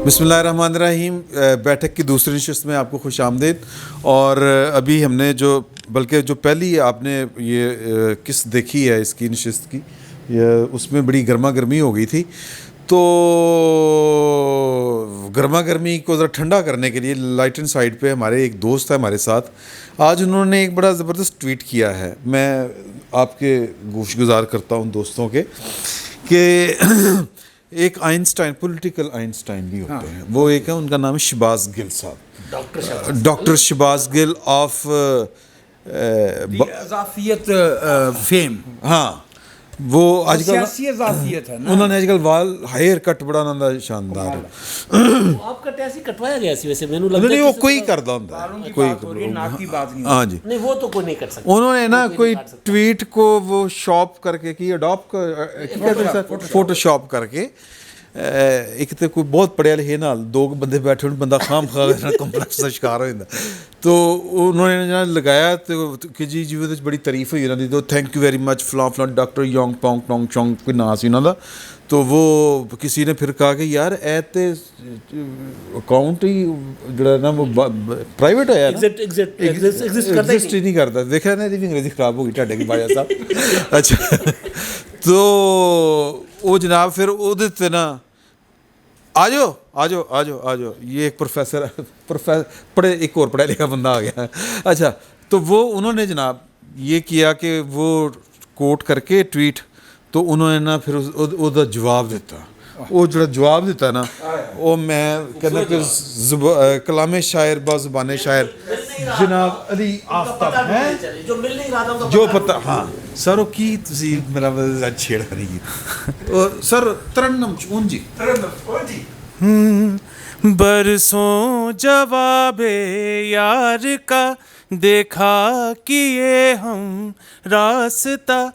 بسم اللہ الرحمن الرحیم. بیٹھک کی دوسری نشست میں آپ کو خوش آمدید. اور ابھی ہم نے بلکہ جو پہلی آپ نے یہ قسط دیکھی ہے اس کی نشست کی، اس میں بڑی گرما گرمی ہو گئی تھی. تو گرما گرمی کو ذرا ٹھنڈا کرنے کے لیے لائٹن سائڈ پہ ہمارے ایک دوست ہے ہمارے ساتھ. آج انہوں نے ایک بڑا زبردست ٹویٹ کیا ہے. میں آپ کے گوش گزار کرتا ہوں دوستوں کے کہ ایک آئنسٹائن، پولیٹیکل آئنسٹائن بھی ہوتے ہیں، وہ ایک ہے، ان کا نام ہے شہباز گل صاحب، ڈاکٹر شہباز گل آف اضافیت فیم. ہاں، وہ آج کل سیاسی اضافیت ہے نا. انہوں نے آج کل وال ہیئر کٹ بڑا انہوں دا شاندار ہے. آپ کا ٹیسی کٹوایا گیا سی ویسے مینوں نہیں، لگتا وہ کوئی کردا ہوندا ہے، کوئی ناک کی بات نہیں. ہاں جی، نہیں وہ تو کوئی نہیں کر سکتا. انہوں نے نا کوئی ٹویٹ کو وہ شاپ کر کے کی اڈاپ فوٹو شاپ کر کے ایک تو کوئی بہت پڑھیا لکھے نال دو بندے بیٹھے ہوئے، بندہ خام خواہ کمپلیکس کا شکار ہو جاتا. تو انہوں نے لگایا تو کہ جی وہ بڑی تعریف ہوئی انہوں دی، تو تھینک یو ویری مچ فلاں فلاں ڈاکٹر یونگ پونگ ٹونگ چونگ کوئی نام سی انہوں دا. تو وہ کسی نے پھر کہا کہ یار اے تے اکاؤنٹ ہی جڑا نا وہ پرائیویٹ ہے، ایگزسٹ ہی نہیں کرتا. دیکھا نا یہ انگریزی خراب ہو گئی ٹھاڈے کے باجا صاحب. اچھا، تو وہ جناب پھر وہ تے نا آ جاؤ یہ ایک پروفیسر پڑھے، ایک اور پڑھا لکھا بندہ آ گیا. اچھا، تو وہ انہوں نے جناب یہ کیا کہ وہ کوٹ کر کے ٹویٹ، تو انہوں نے نا پھر وہ جواب دیتا. وہ جڑا جواب دیتا نا وہ میں کہنا کہ کلام شاعر با زبان شاعر جناب علی آفتاب ہیں جو پتہ. ہاں سر وہ کی تسی میرا چھیڑ خانی کی سر ترنم چون جی برسوں جواب یار کا دیکھا کیے ہم راستہ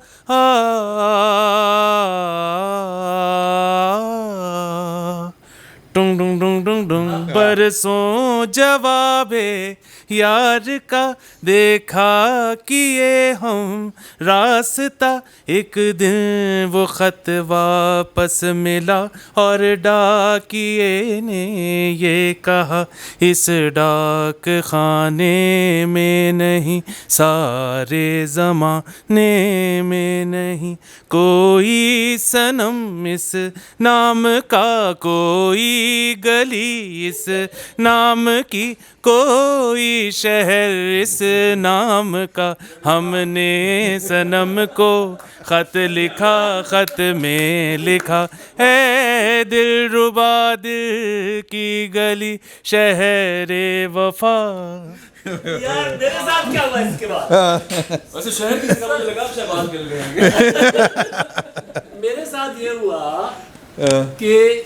ڈنگ ڈنگ ڈنگ ڈنگ ڈنگ. برسوں جواب یار کا دیکھا کیے ہم راستہ، ایک دن وہ خط واپس ملا اور ڈاکیے نے یہ کہا اس ڈاک خانے میں نہیں، سارے زمانے میں نہیں کوئی صنم اس نام کا، کوئی گلی اس نام کی، کوئی شہر اس نام کا. ہم نے صنم کو خط لکھا، خط میں لکھا اے دل ربا دل کی گلی شہر وفا. یار میرے ساتھ کیا ہوا اس کے بعد؟ ویسے شہر کی جگہ مجھے لگا شہباز گل گئے. میرے ساتھ یہ ہوا کہ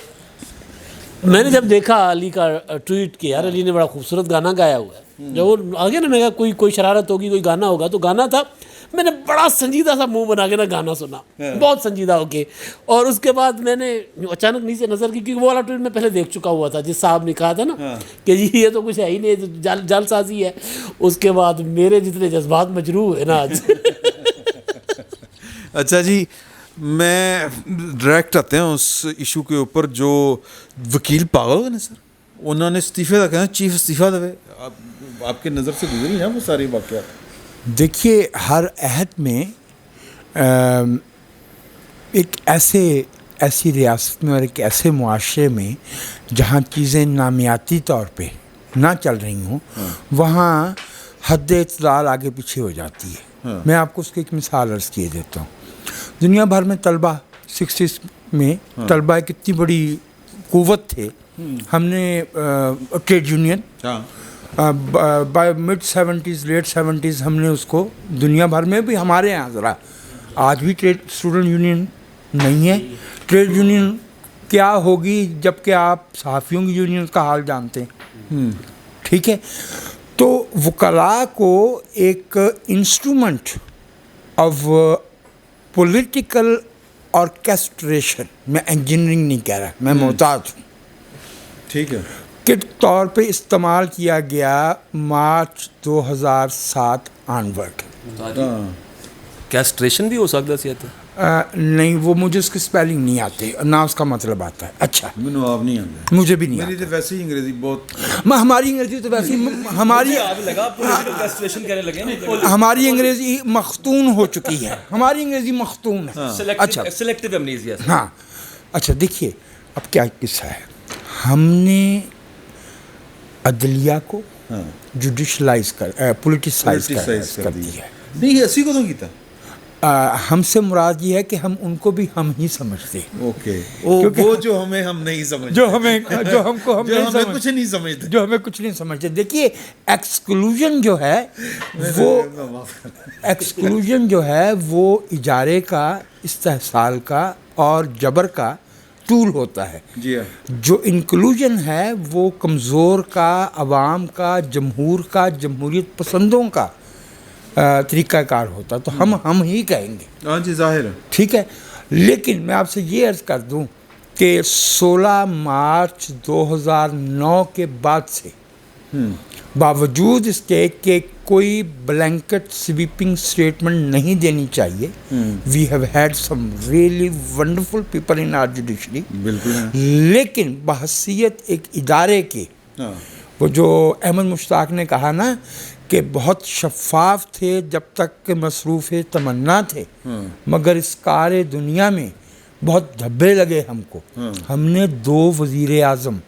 میں نے جب دیکھا علی کا ٹویٹ کہ یار علی نے بڑا خوبصورت گانا گایا ہوا ہے، جب وہ آگے نا میں کہا کوئی شرارت ہوگی، کوئی گانا ہوگا، تو گانا تھا. میں نے بڑا سنجیدہ سا منہ بنا کے نا گانا سنا، بہت سنجیدہ ہو کے. اور اس کے بعد میں نے اچانک نیچے نظر کی، کیونکہ وہ والا ٹویٹ میں پہلے دیکھ چکا ہوا تھا جس صاحب نے کہا تھا نا کہ جی یہ تو کچھ ہے ہی نہیں، جال سازی ہے. اس کے بعد میرے جتنے جذبات مجروح ہوئے نا آج. اچھا جی، میں ڈائریکٹ آتے ہیں اس ایشو کے اوپر جو وکیل پاگل ہوئے نا سر، انہوں نے استعفے کا کہنا، چیف استعفیٰ دے. آپ کے نظر سے گزری ہیں وہ ساری واقعات؟ دیکھیے، ہر عہد میں ایک ایسی ریاست میں اور ایک ایسے معاشرے میں جہاں چیزیں نامیاتی طور پہ نہ چل رہی ہوں، وہاں حد اعتدال آگے پیچھے ہو جاتی ہے. میں آپ کو اس کی ایک مثال عرض کیے دیتا ہوں. دنیا بھر میں طلبہ 60s میں طلبہ ایک اتنی بڑی قوت تھے. ہم نے trade union by mid 70s late 70s ہم نے اس کو دنیا بھر میں بھی، ہمارے یہاں ذرا آج بھی ٹریڈ اسٹوڈنٹ یونین نہیں ہے. ٹریڈ یونین کیا ہوگی جب کہ آپ صحافیوں کی یونین کا حال جانتے ہیں. ٹھیک ہے، تو وکلاء کو ایک انسٹرومنٹ آف پولیٹیکل آرکیسٹریشن، میں انجینئرنگ نہیں کہہ رہا، میں محتاط ہوں، ٹھیک ہے، کے طور پہ استعمال کیا گیا مارچ 2007 آنورڈ. کیسٹریشن بھی ہو سکتا سی. نہیں وہ مجھے اس کی اسپیلنگ نہیں آتی نہ اس کا مطلب آتا ہے. اچھا مینوں آپ نہیں آتا. مجھے بھی نہیں میری تو ویسے ہی انگریزی بہت ہماری انگریزی تو ویسے ہماری آپ لگا پولیٹیکل ٹرانسلیشن کرنے لگے نا. ہماری انگریزی مختون ہو چکی ہے. ہماری انگریزی مختون ہے. اچھا سلیکٹیو ایمنیزیا. ہاں اچھا دیکھیے اب کیا قصہ ہے. ہم نے عدلیہ کو جوڈیشلائز پولیٹیسائز کر دیا ہے. نہیں اسی کو تو کیتا. ہم سے مراد یہ ہے کہ ہم ان کو بھی ہم ہی سمجھتے ہیں. اوکے وہ جو ہمیں ہم نہیں سمجھتے, جو ہم کو ہم نہیں ہمیں کچھ نہیں سمجھتے, جو ہمیں کچھ نہیں سمجھتے. دیکھیے ایکسکلوژن جو ہے وہ اجارے کا, استحصال کا اور جبر کا ٹول ہوتا ہے. جی ہاں. جو انکلوژن ہے وہ کمزور کا, عوام کا, جمہور کا, جمہوریت پسندوں کا طریقہ کار ہوتا. تو ہم ہی کہیں گے. ہاں جی ظاہر ہے. ٹھیک ہے. لیکن میں آپ سے یہ عرض کر دوں کہ 16 مارچ 2009 کے بعد سے باوجود اس کے کہ کوئی بلینکٹ سویپنگ سٹیٹمنٹ نہیں دینی چاہیے. We have had some really wonderful people in our judiciary. بالکل. لیکن بحیثیت ایک ادارے کے, وہ جو احمد مشتاق نے کہا نا کہ بہت شفاف تھے جب تک کہ مصروف تمنا تھے, مگر اس کار دنیا میں بہت دھبے لگے ہم کو. ہم نے 2 وزیر اعظم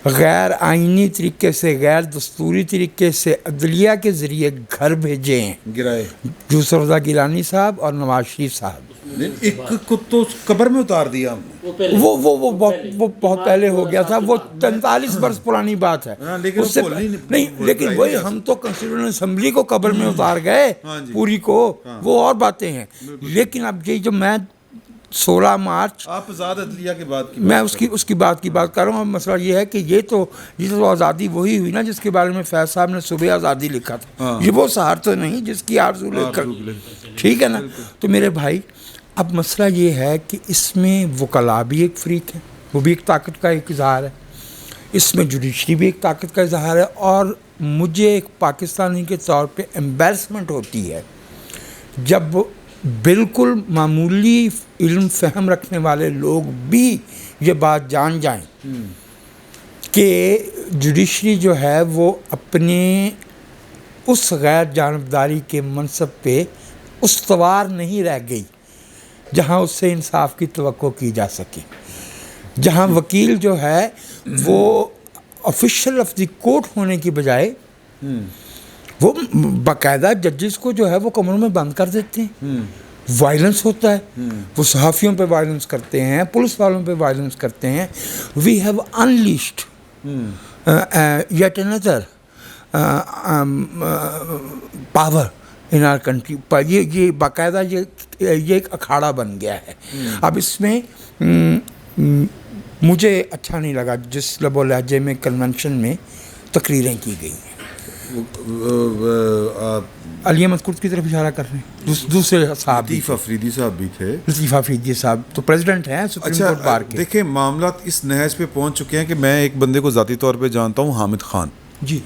غیر آئینی طریقے سے, غیر دستوری طریقے سے عدلیہ کے ذریعے گھر بھیجے ہیں, گرائے. یوسف رضا گیلانی صاحب اور نواز شریف صاحب. ایک کو تو قبر میں اتار دیا ہم نے. وہ بہت پہلے ہو گیا تھا. وہ 43 برس پرانی بات ہے. لیکن وہی ہم تو کنسٹیٹیوشن اسمبلی کو قبر میں اتار گئے پوری کو, وہ اور باتیں ہیں. لیکن اب یہ جو میں 16 مارچ آپ آزاد عدلیہ کے بعد میں اس کی بات کر رہا ہوں. مسئلہ یہ ہے کہ یہ تو آزادی وہی ہوئی نا جس کے بارے میں فیض صاحب نے صبح آزادی لکھا تھا. یہ وہ سہار تو نہیں جس کی آرزو لے کر. ٹھیک ہے نا. تو میرے بھائی اب مسئلہ یہ ہے کہ اس میں وکلاء بھی ایک فریق ہے, وہ بھی ایک طاقت کا ایک اظہار ہے. اس میں جوڈیشری بھی ایک طاقت کا اظہار ہے. اور مجھے ایک پاکستانی کے طور پہ ایمبیرسمنٹ ہوتی ہے جب بالکل معمولی علم فہم رکھنے والے لوگ بھی یہ بات جان جائیں کہ جوڈیشری جو ہے وہ اپنے اس غیر جانبداری کے منصب پہ استوار نہیں رہ گئی جہاں اس سے انصاف کی توقع کی جا سکے. جہاں وکیل جو ہے وہ آفیشیل آف دی کورٹ ہونے کی بجائے وہ باقاعدہ ججز کو جو ہے وہ کمروں میں بند کر دیتے ہیں. وائلنس ہوتا ہے, وہ صحافیوں پہ وائلنس کرتے ہیں, پولیس والوں پہ وائلنس کرتے ہیں. We have unleashed yet another power in our country. یہ باقاعدہ یہ ایک اکھاڑا بن گیا ہے. اب اس میں مجھے اچھا نہیں لگا جس لب و لہجے میں کنونشن میں تقریریں کی گئی ہیں. علی احمد کرد کی طرف اشارہ کر رہے ہیں. دوسرے صاحب لطیف افریدی صاحب بھی تھے. لطیف افریدی صاحب تو پریزیڈنٹ ہیں سپریم کورٹ بار کے. دیکھیں معاملات اس نہج پہ پہنچ چکے ہیں کہ میں ایک بندے کو ذاتی طور پہ جانتا ہوں, حامد خان. جی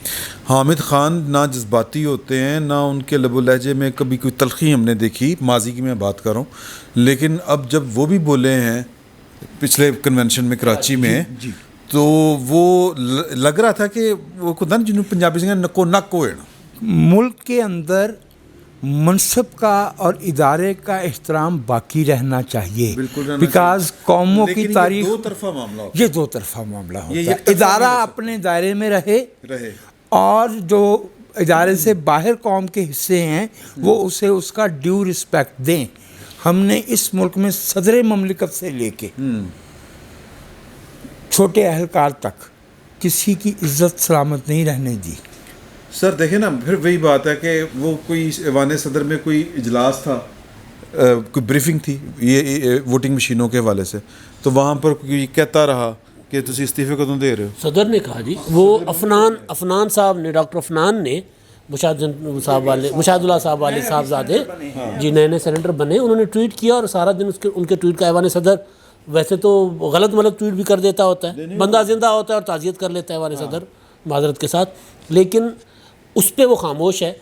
حامد خان نہ جذباتی ہوتے ہیں, نہ ان کے لب و لہجے میں کبھی کوئی تلخی ہم نے دیکھی. ماضی کی میں بات کر رہا ہوں. لیکن اب جب وہ بھی بولے ہیں پچھلے کنونشن میں کراچی میں, تو وہ لگ رہا تھا کہ وہ خدا جنہوں پنجابی سے نکو نک ہوئے نا. ملک کے اندر منصب کا اور ادارے کا احترام باقی رہنا چاہیے, بیکاز قوموں کی تاریخ دو طرفہ معاملہ ہوتا ہے. یہ دو طرفہ معاملہ ہوتا ہے. ادارہ اپنے دائرے میں رہے اور جو ادارے سے باہر قوم کے حصے ہیں وہ اسے اس کا ڈیو رسپیکٹ دیں. ہم نے اس ملک میں صدر مملکت سے لے کے چھوٹے اہلکار تک کسی کی عزت سلامت نہیں رہنے دی. سر دیکھیں نا, پھر وہی بات ہے کہ وہ کوئی ایوان صدر میں کوئی اجلاس تھا, کوئی بریفنگ تھی یہ ووٹنگ مشینوں کے حوالے سے, تو وہاں پر کوئی کہتا رہا کہ تسی استعفے کدوں دے رہے ہو. صدر نے کہا جی, وہ افنان صاحب نے, ڈاکٹر افنان نے, مشاہد اللہ صاحب والے صاحبزادے جی نئے سینیٹر بنے, انہوں نے ٹویٹ کیا اور سارا دن ان کے ٹویٹ کا ایوان صدر ویسے تو غلط ملت ٹویٹ بھی کر دیتا ہوتا ہے, بندہ زندہ ہوتا ہے اور تعزیت کر لیتا ہے ایوان صدر معذرت کے ساتھ, لیکن اس پہ وہ خاموش ہے.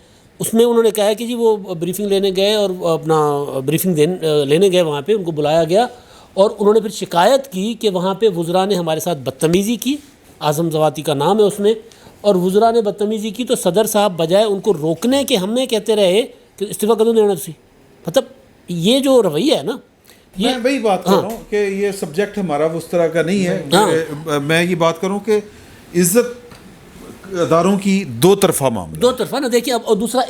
اس میں انہوں نے کہا ہے کہ جی وہ بریفنگ لینے گئے اور اپنا بریفنگ لینے گئے وہاں پہ، ان کو بلایا گیا اور انہوں نے پھر شکایت کی کہ وہاں پہ وزراء نے ہمارے ساتھ بدتمیزی کی، اعظم زواتی کا نام ہے اس میں، اور وزراء نے بدتمیزی کی تو صدر صاحب بجائے ان کو روکنے کے ہمیں کہتے رہے کہ استعفیٰ کر دو دینا سی. مطلب یہ جو رویہ ہے نا، میں وہی بات کر رہا ہوں کہ یہ سبجیکٹ ہمارا اس طرح کا نہیں ہے کہ میں یہ بات کروں کہ عزت اداروں کی دو طرفہ معاملہ، دو طرفہ نا. دیکھیے اب اور دوسرا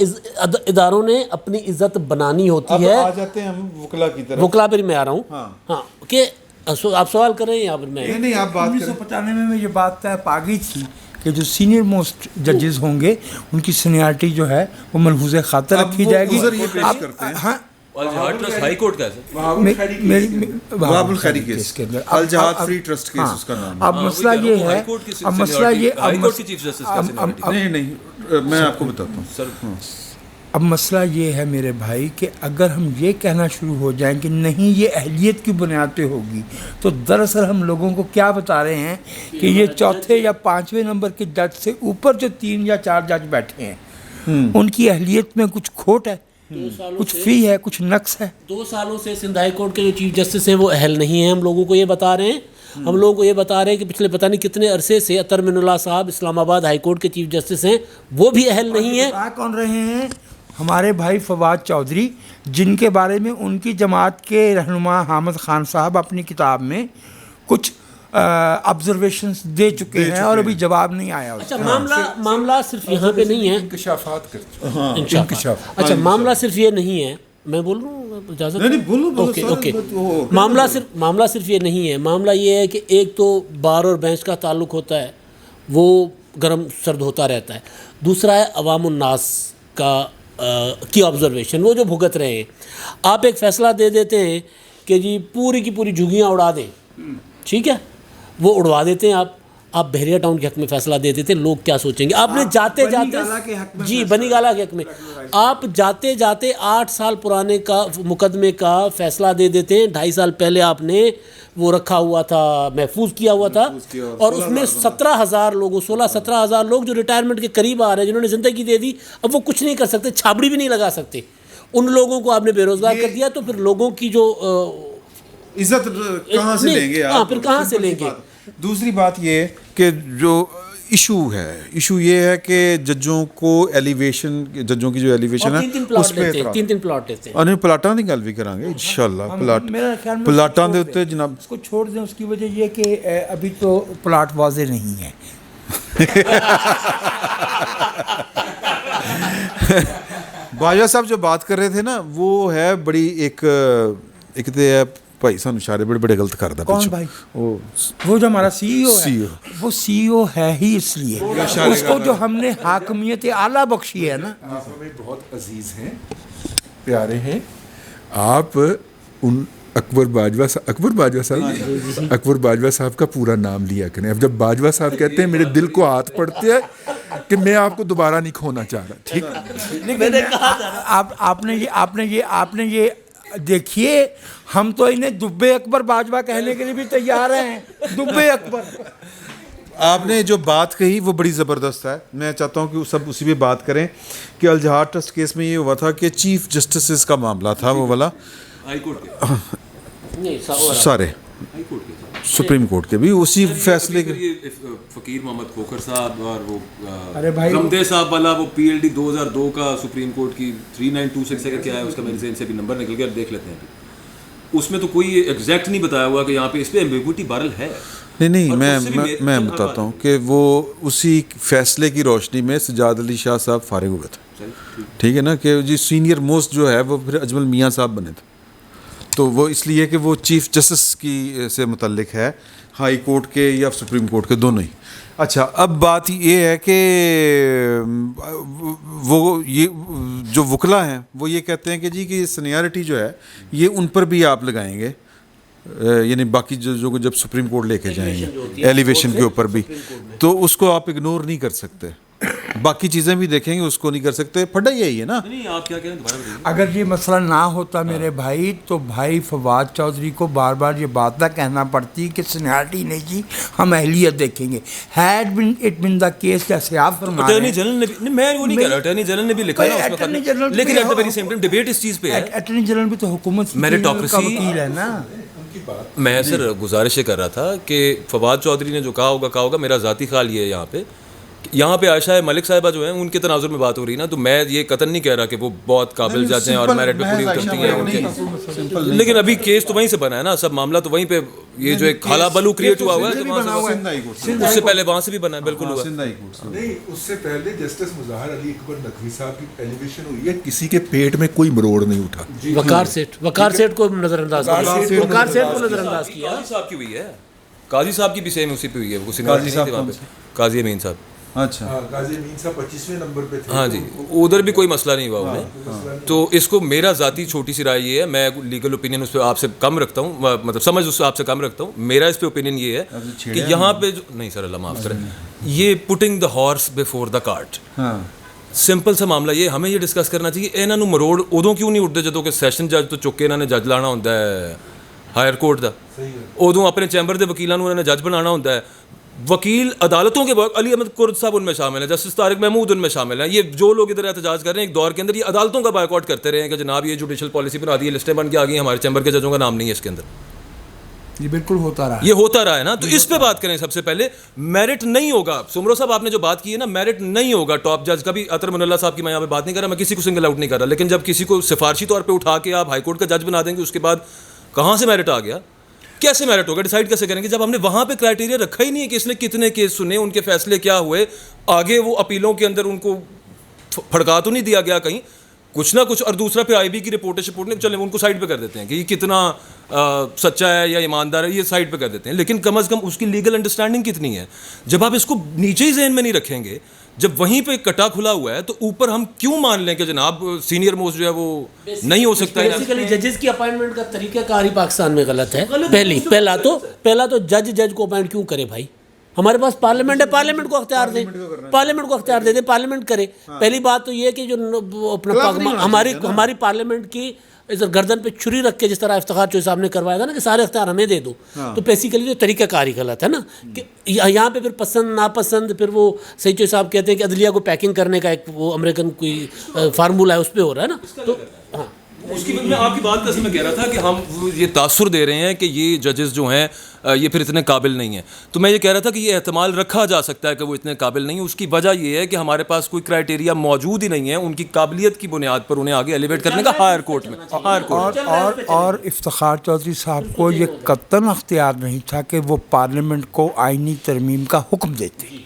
اداروں نے اپنی عزت بنانی ہوتی ہے. آ جاتے ہیں ہم وکلا کی طرف. وکلا پر میں آ رہا ہوں ہاں کہ آپ سوال کر رہے ہیں یا پھر میں نہیں آپ بات کریں. 1995 میں یہ بات طے پا گئی تھی کہ جو سینئر موسٹ ججز ہوں گے ان کی سینیارٹی جو ہے وہ ملحوظ خاطر رکھی جائے گی. یہ پیش کرتے ہیں. ہاں الجہاد ٹرسٹ ہائی کورٹ کا ہے وہاب الخیری کیس کے اندر الجہاد فری ٹرسٹ کیس اس کا نام ہے. اب مسئلہ یہ ہے، اب مسئلہ یہ ہائی کورٹ کی چیف جسٹس کا سینیارٹی نہیں میں آپ کو بتاتا ہوں سر. اب مسئلہ یہ ہے میرے بھائی کہ اگر ہم یہ کہنا شروع ہو جائیں کہ نہیں یہ اہلیت کی بنیاد پہ ہوگی، تو دراصل ہم لوگوں کو کیا بتا رہے ہیں کہ یہ چوتھے یا پانچویں نمبر کے جج سے اوپر جو 3 یا 4 جج بیٹھے ہیں ان کی اہلیت میں کچھ کھوٹ ہے، کچھ فی ہے، کچھ نقص ہے. 2 سالوں سے سندھ ہائی کورٹ کے جو چیف جسٹس ہیں وہ اہل نہیں ہیں. ہم لوگوں کو یہ بتا رہے ہیں، ہم لوگوں کو یہ بتا رہے ہیں کہ پچھلے پتہ نہیں کتنے عرصے سے اطہر من اللہ صاحب اسلام آباد ہائی کورٹ کے چیف جسٹس ہیں، وہ بھی اہل نہیں ہیں. کون رہے ہیں؟ ہمارے بھائی فواد چودھری، جن کے بارے میں ان کی جماعت کے رہنما حامد خان صاحب اپنی کتاب میں کچھ آبزرویشنز دے چکے ہیں اور ابھی جواب نہیں آیا. اچھا معاملہ صرف یہاں پہ نہیں ہے. انکشافات اچھا معاملہ صرف یہ نہیں ہے. میں بول رہا ہوں اجازت؟ اوکے. معاملہ صرف یہ نہیں ہے. معاملہ یہ ہے کہ ایک تو بار اور بینچ کا تعلق ہوتا ہے، وہ گرم سرد ہوتا رہتا ہے. دوسرا ہے عوام الناس کی آبزرویشن، وہ جو بھگت رہے ہیں. آپ ایک فیصلہ دے دیتے ہیں کہ جی پوری کی پوری جھگیاں اڑا دیں، ٹھیک ہے، وہ اڑوا دیتے ہیں. آپ بحریہ ٹاؤن کے حق میں فیصلہ دے دیتے ہیں، لوگ کیا سوچیں گے. آپ نے جاتے جی بنی گالہ کے حق میں آپ جاتے 8 سال پرانے کا مقدمے کا فیصلہ دے دیتے ہیں. 2.5 سال پہلے آپ نے وہ رکھا ہوا تھا، محفوظ کیا ہوا تھا، اور اس میں 17,000 لوگوں 16-17,000 لوگ جو ریٹائرمنٹ کے قریب آ رہے ہیں، جنہوں نے زندگی دے دی، اب وہ کچھ نہیں کر سکتے، چھابڑی بھی نہیں لگا سکتے. ان لوگوں کو آپ نے بے روزگار کر دیا. تو پھر لوگوں کی جو عزت کہاں سے لیں گے آپ؟ پھر کہاں سے لیں گے؟ دوسری بات یہ کہ جو ایشو یہ ہے کہ ججوں کو ایلیویشن، ججوں کی جو ایلیویشن ہے اس پہ 3 پلاٹ لیتے ہیں. اور پلاٹاں کی گل بھی کریں گے انشاءاللہ. پلاٹاں دے اوتے جناب اس کو چھوڑ دیں. اس کی وجہ یہ کہ ابھی تو پلاٹ واضح نہیں ہے. باجوہ صاحب جو بات کر رہے تھے نا، وہ ہے بڑی ایک تو ہے بھائی سانو اشارے بڑے غلط کردا. کون بھائی؟ وہ جو ہمارا سی ای او ہے، وہ سی ای او ہے ہی اس لیے اس کو جو ہم نے حاکمیت اعلیٰ بخشی ہے نا. آپ ہمیں بہت عزیز ہیں، پیارے ہیں. آپ ان اکبر باجوہ صاحب کا پورا نام لیا کریں. اب جب باجوہ صاحب کہتے ہیں میرے دل کو ہاتھ پڑتے ہیں کہ میں آپ کو دوبارہ نہیں کھونا چاہ رہا. ٹھیک، آپ نے یہ دیکھیے، ہم تو انہیں دبے اکبر باجوہ کہنے کے لیے بھی تیار ہیں. دبے اکبر. آپ نے جو بات کہی وہ بڑی زبردست ہے. میں چاہتا ہوں کہ سب اسی پہ بات کریں کہ الجہاد ٹرسٹ کیس میں یہ ہوا تھا کہ چیف جسٹسز کا معاملہ تھا، وہ والا ہائی کورٹ کے سارے ہائی کورٹ کے سپریم کورٹ کے بھی اسی فیصلے کے. فقیر محمد کھوکھر صاحب اور وہ رمدے صاحب والا وہ پی ایل ڈی 2002 کا سپریم کورٹ کی 3926 ہے کیا ہے اس کا، میرے ذہن سے بھی نمبر نکل گیا، دیکھ لیتے ہیں. اس میں تو کوئی ایگزیکٹ نہیں بتایا ہوا کہ یہاں پہ اس پہ ایمبیگوٹی بہرحال ہے. نہیں میں بتاتا ہوں کہ وہ اسی فیصلے کی روشنی میں سجاد علی شاہ صاحب فارغ ہوئے تھے. ٹھیک ہے نا، کہ جی سینئر موسٹ جو ہے وہ پھر اجمل میاں صاحب بنے تھے. تو وہ اس لیے کہ وہ چیف جسٹس کی سے متعلق ہے، ہائی کورٹ کے یا سپریم کورٹ کے، دونوں ہی. اچھا اب بات یہ ہے کہ وہ یہ جو وکلا ہیں وہ یہ کہتے ہیں کہ جی کہ سینیارٹی جو ہے یہ ان پر بھی آپ لگائیں گے، یعنی باقی جو جب سپریم کورٹ لے کے جائیں گے ایلیویشن کے اوپر بھی، تو اس کو آپ اگنور نہیں کر سکتے. باقی چیزیں بھی دیکھیں گے, اس کو نہیں کر سکتے. پھڈا یہی ہے نا. نہیں آپ کیا کہیں دوبارہ بتائیے. اگر یہ مسئلہ نہ ہوتا میرے بھائی تو بھائی فواد چودھری کو بار بار یہ بات نہ کہنا پڑتی کہ سینیارٹی نہیں جی ہم اہلیت دیکھیں گے. Had been it been the case جیسے آپ فرما رہے اٹارنی ہیں. جنرل نے بھی, میں وہ نہیں کہہ رہا, اٹارنی جنرل نے بھی لکھا ہے اس وقت, لیکن at the very same time debate اس چیز پہ ہے. اٹارنی جنرل بھی تو حکومت میریٹوکریسی کا وکیل ہے نا. میں سر گزارش یہ کر رہا تھا کہ فواد چودھری نے جو کہا ہوگا, میرا ذاتی خیال یہ ہے یہاں پہ عائشہ ملک صاحبہ جو ہیں ان کے تناظر میں بات ہو رہی ہے نا, تو میں یہ قطعاً نہیں کہہ رہا کہ وہ بہت قابل جج ہیں اور میرٹ پہ پوری اترتی ہیں ان کے, لیکن ابھی کیس تو وہیں سے بنا ہے نا, سب معاملہ تو وہیں پہ, یہ جو ایک خالہ بلو کریٹ ہوا ہے اس سے پہلے وہاں سے بھی بنا ہے. بالکل ہوا نہیں, اس سے پہلے جسٹس مظاہر علی اکبر نقوی صاحب کی ایلیگیشن ہوئی ہے کسی کے پیٹ میں کوئی مروڑ نہیں اٹھا. وقار سیٹھ کو نظر انداز کیا, وقار سیٹھ کو نظر انداز کیا. قاضی صاحب کی ہوئی ہے, قاضی صاحب کی بھی سیم اسی پہ ہوئی ہے, وہ سینیورٹی نہیں تھی وہاں پہ, قاضی امین صاحب. اچھا, قاضی امین صاحب 25ویں نمبر پہ تھے. ہاں جی, ادھر بھی کوئی مسئلہ نہیں ہوا انہیں. تو اس کو میرا ذاتی چھوٹی سی رائے یہ ہے, میں لیگل اوپینین اس پہ آپ سے کم رکھتا ہوں, مطلب سمجھ اس سے آپ سے کم رکھتا ہوں. میرا اس پہ اوپینین یہ ہے کہ یہاں پہ نہیں سر اللہ معاف کرے, یہ putting the horse before the cart. Simple سا معاملہ یہ, ہمیں یہ ڈسکس کرنا چاہیے انہوں نے مروڑ ادوں کیوں نہیں اٹھتے جدوں کہ سیشن جج تو چک کے انہوں نے جج لانا ہوتا ہے ہائر کورٹ دا, ادوں اپنے چیمبر کے وکیلوں انہوں نے جج بنانا ہوتا ہے. وکیل عدالتوں کے بعد علی احمد کرد صاحب ان میں شامل ہیں, جسٹس طارق محمود ان میں شامل ہیں. یہ جو لوگ ادھر احتجاج کر رہے ہیں ایک دور کے اندر یہ عدالتوں کا بائیک آؤٹ کرتے رہے ہیں کہ جناب یہ جوڈیشل پالیسی بنا دی ہے, لسٹیں بن کے آ گئی, ہمارے چیمبر کے ججوں کا نام نہیں ہے اس کے اندر. یہ بالکل ہوتا رہا, یہ ہوتا رہا ہے نا. تو اس پہ بات کریں سب سے پہلے. میرٹ نہیں ہوگا, سمرو صاحب آپ نے جو بات کی ہے نا, میرٹ نہیں ہوگا ٹاپ جج کا بھی. اطہر من اللہ صاحب کی میں یہاں پہ بات نہیں کر رہا, میں کسی کو سنگل آؤٹ نہیں کر رہا, لیکن جب کسی کو سفارشی طور پہ اٹھا کے آپ ہائی کورٹ کا جج بنا دیں گے, اس کے بعد کہاں سے میرٹ آ گیا, کیسے میرٹ ہوگا, ڈیسائیڈ کیسے کریں گے جب ہم نے وہاں پہ کرائٹیریا رکھا ہی نہیں ہے کہ اس نے کتنے کیس سنے, ان کے فیصلے کیا ہوئے, آگے وہ اپیلوں کے اندر ان کو پھڑکا تو نہیں دیا گیا کہیں کچھ نہ کچھ. اور دوسرا پھر آئی بی کی رپورٹ نہیں, چلیں ان کو سائڈ پہ کر دیتے ہیں کہ یہ کتنا سچا ہے یا ایماندار ہے, یہ سائڈ پہ کر دیتے ہیں. لیکن کم از کم اس کی لیگل انڈرسٹینڈنگ کتنی ہے, جب آپ اس کو نیچے ہی ذہن میں نہیں رکھیں گے, جب وہیں پہ کٹا کھلا ہوا ہے, تو اوپر ہم کیوں مان لیں کہ جناب سینئر موسٹ جو ہے وہ نہیں ہو سکتا ہے. بیسیکلی ججز کی اپائنٹمنٹ کا طریقہ کار ہی پاکستان میں غلط ہے. پہلا تو جج کو اپائنٹ کیوں کرے بھائی, ہمارے پاس پارلیمنٹ ہے, پارلیمنٹ کو اختیار دیں, پارلیمنٹ کو اختیار دے دیں, پارلیمنٹ کرے. پہلی بات تو یہ کہ جو اپنا ہماری پارلیمنٹ کی گردن پہ چھری رکھ کے جس طرح افتخار چوہدری صاحب نے کروایا تھا نا کہ سارے اختیار ہمیں دے دو, تو بیسیکلی جو طریقہ کار ہی غلط ہے نا. کہ یہاں پہ پھر پسند ناپسند, پھر وہ سعید چوہدری صاحب کہتے ہیں کہ عدلیہ کو پیکنگ کرنے کا ایک وہ امریکن کوئی فارمولہ ہے, اس پہ ہو رہا ہے نا. تو ہاں اس کی میں آپ کی بات کا اصل میں کہہ رہا تھا کہ ہم یہ تاثر دے رہے ہیں کہ یہ ججز جو ہیں یہ پھر اتنے قابل نہیں ہیں. تو میں یہ کہہ رہا تھا کہ یہ احتمال رکھا جا سکتا ہے کہ وہ اتنے قابل نہیں ہیں. اس کی وجہ یہ ہے کہ ہمارے پاس کوئی کرائٹیریا موجود ہی نہیں ہے ان کی قابلیت کی بنیاد پر انہیں آگے ایلیویٹ کرنے کا ہائر کورٹ میں. اور افتخار چودھری صاحب کو یہ قطعاً اختیار نہیں تھا کہ وہ پارلیمنٹ کو آئینی ترمیم کا حکم دیتے,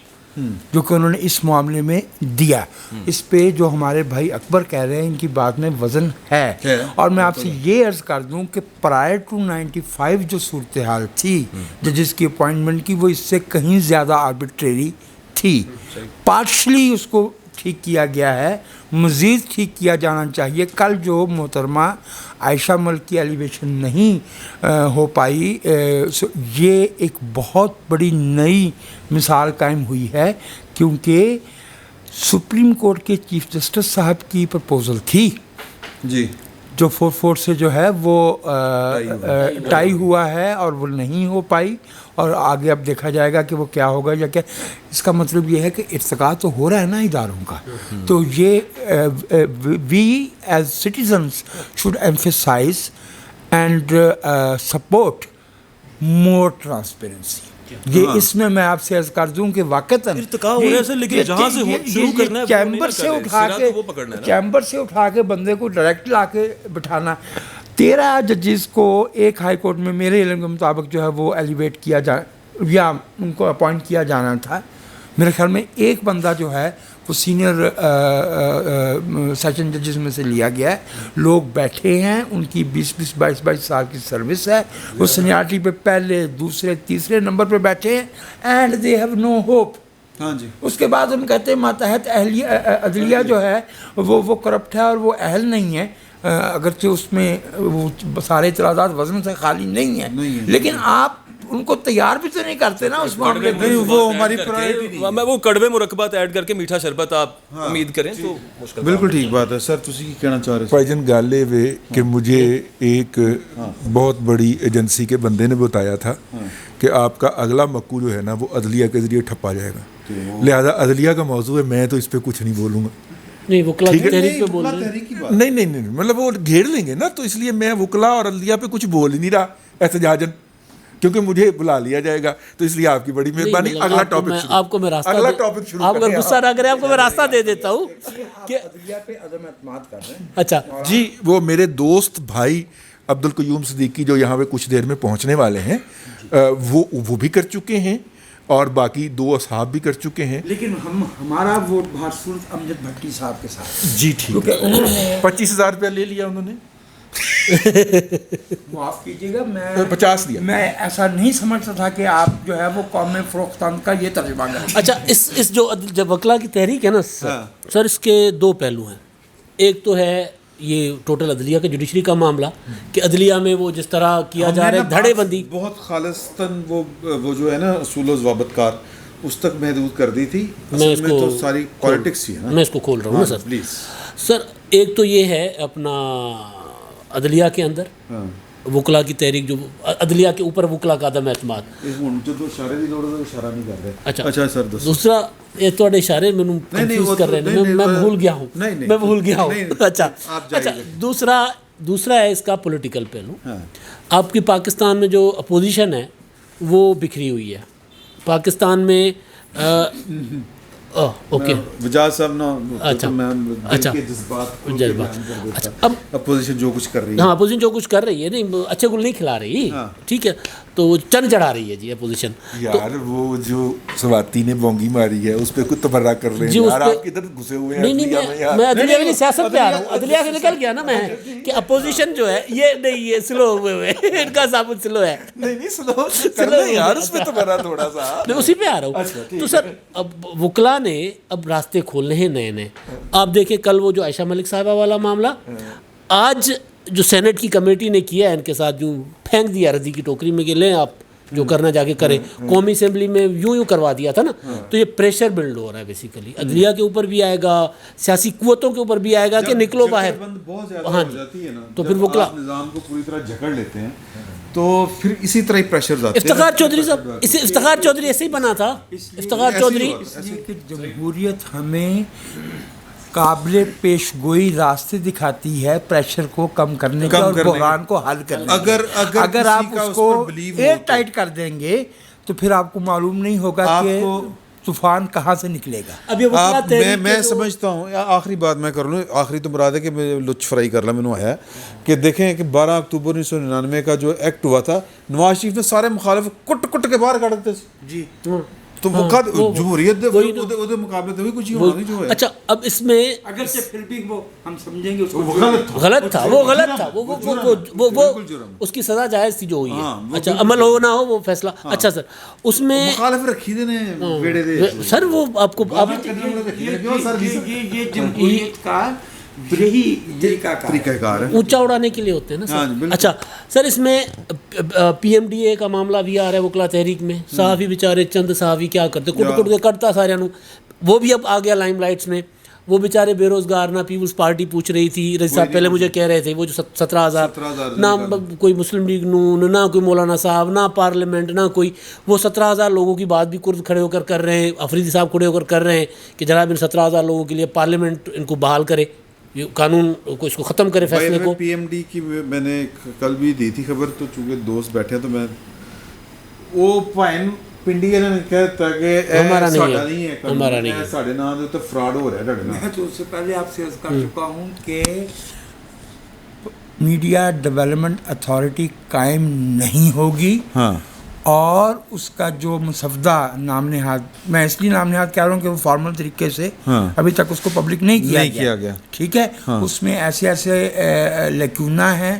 جو کہ انہوں نے اس معاملے میں دیا. اس پہ جو ہمارے بھائی اکبر کہہ رہے ہیں ان کی بات میں وزن ہے. اور میں آپ سے یہ عرض کر دوں کہ پرائر ٹو 95 جو صورتحال تھی ججز کی اپوائنٹمنٹ کی, وہ اس سے کہیں زیادہ آربیٹریری تھی. پارشلی اس کو ٹھیک کیا گیا ہے, مزید ٹھیک کیا جانا چاہیے. کل جو محترمہ عائشہ ملک کی ایلیویشن نہیں ہو پائی, یہ ایک بہت بڑی نئی مثال قائم ہوئی ہے, کیونکہ سپریم کورٹ کے چیف جسٹس صاحب کی پرپوزل تھی جی, جو 4-4 سے جو ہے وہ ٹائی ہوا ہے اور وہ نہیں ہو پائی. اور آگے اب دیکھا جائے گا کہ وہ کیا ہوگا یا کیا. اس کا مطلب یہ ہے کہ ارتقاء تو ہو رہا ہے نا اداروں کا. تو یہ we as citizens should emphasize and support more transparency. یہ اس میں آپ سے عرض کر دوں کہ واقعتاً چیمبر سے اٹھا کے بندے کو ڈائریکٹ لا کے بٹھانا. 13 ججز کو ایک ہائی کورٹ میں میرے علم کے مطابق جو ہے وہ ایلیویٹ کیا یا ان کو اپوائنٹ کیا جانا تھا. میرے خیال میں ایک بندہ جو ہے وہ سینئر سیشن ججز میں سے لیا گیا ہے. لوگ بیٹھے ہیں, ان کی 20-22 سال کی سروس ہے, وہ سینیارٹی پہ پہلے دوسرے تیسرے نمبر پہ بیٹھے ہیں, and they have no hope. ہاں جی. اس کے بعد ہم کہتے ہیں ماتحت عدلیہ جو ہے وہ کرپٹ ہے اور وہ اہل نہیں ہے, اگرچہ اس میں وہ سارے اعتراضات وزن سے خالی نہیں ہیں, لیکن آپ ان کو تیار بھی تو نہیں کرتے نا اس معاملے میں. وہ ہماری پرائرٹی میں وہ کڑوے مرکبات ایڈ کر کے میٹھا شربت آپ امید کریں تو مشکل. بالکل ٹھیک بات ہے سر. تسی کی کہنا چاہ رہے بھائی جان گل یہ کہ مجھے ایک بہت بڑی ایجنسی کے بندے نے بتایا تھا کہ آپ کا اگلا مکو جو ہے نا وہ عدلیہ کے ذریعے ٹھپا جائے گا, لہذا عدلیہ کا موضوع ہے, میں تو اس پہ کچھ نہیں بولوں گا. نہیں وکلا کی تحریک پہ بول رہے ہیں. نہیں مطلب وہ گھیر لیں گے نا, تو اس لیے میں وکلا اور عدلیہ پہ کچھ بول ہی نہیں رہا احتجاجن, کیونکہ مجھے بلا لیا جائے گا. تو اس لیے آپ کی بڑی مہربانی, اگلا ٹاپک آپ کو میں راستہ اگلا ٹاپک شروع آپ اگر غصہ نہ کریں آپ کو میں راستہ دے دیتا ہوں کہ عدلیہ پہ عدم اعتماد کر رہے ہیں. اچھا جی. وہ میرے دوست بھائی عبدالقیوم صدیقی جو یہاں پہ کچھ دیر میں پہنچنے والے ہیں, وہ بھی کر چکے ہیں اور باقی 2 اصحاب بھی کر چکے ہیں. لیکن ہمارا ووٹ بہرصورت امجد بھٹی صاحب کے ساتھ. جی ٹھیک ہے. 25,000 روپیہ لے لیا انہوں نے, معاف کیجیے گا, 50 دیا. میں ایسا نہیں سمجھتا تھا کہ آپ جو ہے وہ قوم فروختان کا یہ ترجمہ کریں. اچھا اس جو وکلا کی تحریک ہے نا سر, اس کے 2 پہلو ہیں. ایک تو ہے یہ ٹوٹل عدلیہ کا جوڈیشری کا معاملہ کہ عدلیہ میں وہ جس طرح کیا جا رہا ہے دھڑے بندی بہت خالصتاً وہ جو ہے نا اصول و ضوابط کار اس تک محدود کر دی تھی. میں اس کو تو ساری پالیٹکس ہی ہے. میں اس کو کھول رہا ہوں نا سر. پلیز سر ایک تو یہ ہے اپنا عدلیہ کے اندر وکلا کی تحریک, جو عدلیہ کے اوپر وکلا کا عدم اعتماد. اچھا سر دوسرا یہ تھوڑے اشارے میں کنفیوز کر رہے ہیں, میں بھول گیا ہوں. اچھا دوسرا ہے اس کا پولیٹیکل پہلو. آپ کی پاکستان میں جو اپوزیشن ہے وہ بکھری ہوئی ہے. پاکستان میں اوکے وجاز صاحب نا اچھا جذبات اب اپوزیشن جو کچھ کر رہی ہے, ہاں اپوزیشن جو کچھ کر رہی ہے, نہیں اچھے گل نہیں کھلا رہی, ٹھیک ہے, تو چن چڑھا رہی ہے جی اپوزیشن. یار وہ جو سواتی نے بونگی ماری ہے اس پہ کچھ تبرہ کر رہے ہیں یار, آپ کدھر گھسے ہوئے ہیں. نہیں میں عدلیہ میں سیاست پہ آ رہا ہوں, عدلیہ سے نکل گیا نا میں کہ اپوزیشن جو ہے یہ نہیں, یہ سلو ہوئے ان کا ثابت سلو ہے. نہیں سلو یار, اس پہ تبرہ تھوڑا سا میں اسی پہ آ رہا ہوں. تو سر اب وکلا نے اب راستے کھولنے ہیں نئے. آپ دیکھیں کل وہ جو عائشہ ملک صاحبہ والا معاملہ, آج جو سینٹ کی کمیٹی نے کیا ہے ان کے ساتھ جو پھینک دیا ردی کی ٹوکری میں کہ لیں آپ جو کرنا جا کے کریں. قومی اسمبلی میں یوں کروا دیا تھا نا, تو یہ پریشر بلڈ ہو رہا ہے بیسیکلی. عدلیہ کے اوپر بھی آئے گا, سیاسی قوتوں کے اوپر بھی آئے گا کہ نکلو باہر. بہت زیادہ ہو جاتی ہے نا, تو پھر وکلا نظام کو پوری طرح جکڑ لیتے ہیں تو پھر اسی طرح پریشر آتے ہیں. افتخار چودھری صاحب, اسے افتخار چودھری ایسے ہی بنا تھا. افتخار چودھری جمہوریت ہمیں قابل پیش گوئی راستے دکھاتی ہے پریشر کو کم کرنے کا اور بحران کو حل کرنے کا. اگر آپ اس کو ایئر ٹائٹ کر دیں گے تو پھر آپ کو معلوم نہیں ہوگا کہ طوفان کہاں سے نکلے گا. میں سمجھتا ہوں, آخری بات میں کر لوں, آخری تو مراد ہے کہ میں لطف فرائی کر لوں, میں آیا کہ دیکھیں کہ 12 اکتوبر 1999 کا جو ایکٹ ہوا تھا, نواز شریف نے سارے مخالف کٹ کے باہر کاٹ دیتے جی, تو وہ جمہوریت دے مقابلے تو کچھ ہونا نہیں جو ہے. اچھا اب اس میں اگرچہ پھر بھی وہ ہم سمجھیں گے غلط تھا, وہ اس کی سزا جائز تھی جو ہوئی ہے. اچھا عمل ہو نہ ہو وہ فیصلہ. اچھا سر اس میں مخالف رکھی دینے بیڑے دے سر, وہ آپ کو یہ جمہوریت کا یہی طریقہ کار ہے, اونچا اڑانے کے لیے ہوتے ہیں نا سر. اچھا سر اس میں پی ایم ڈی اے کا معاملہ بھی آ رہا ہے وکلا تحریک میں. صحافی بیچارے چند صحافی کیا کرتے, کٹ کے کٹتا سارے نو, وہ بھی اب آ گیا لائم لائٹس میں. وہ بیچارے بے روزگار, نہ پیپلز پارٹی پوچھ رہی تھی, رضی صاحب پہلے مجھے کہہ رہے تھے وہ جو 17,000, نہ کوئی مسلم لیگ نون, نہ کوئی مولانا صاحب, نہ پارلیمنٹ, نہ کوئی, وہ 17,000 لوگوں کی بات بھی کرد کھڑے ہو کر رہے ہیں, افریدی صاحب کھڑے ہو کر رہے ہیں کہ جناب ان 17,000 لوگوں کے لیے پارلیمنٹ ان کو بحال کرے, قانون کو اس کو ختم کرے فیصلے کو. پی ایم ڈی کی میں نے کل بھی دی تھی خبر, تو چونکہ دوست بیٹھے ہیں تو میں وہ پائن پنڈی نے کہتا کہ ہمارا نہیں ہے, ہمارا نہیں ہے, ساڑھے نام تو فراڈ ہو رہا ہے. میں تو اس سے پہلے آپ سے عرض کر چکا ہوں کہ میڈیا ڈیولپمنٹ اتھارٹی قائم نہیں ہوگی, اور اس کا جو مسودہ نام نہاد, میں اس لیے نام نہاد کہہ رہا ہوں کہ وہ فارمل طریقے سے ابھی تک اس کو پبلک نہیں کیا گیا. ٹھیک ہے, اس میں ایسے لیکونہ ہیں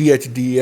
PhD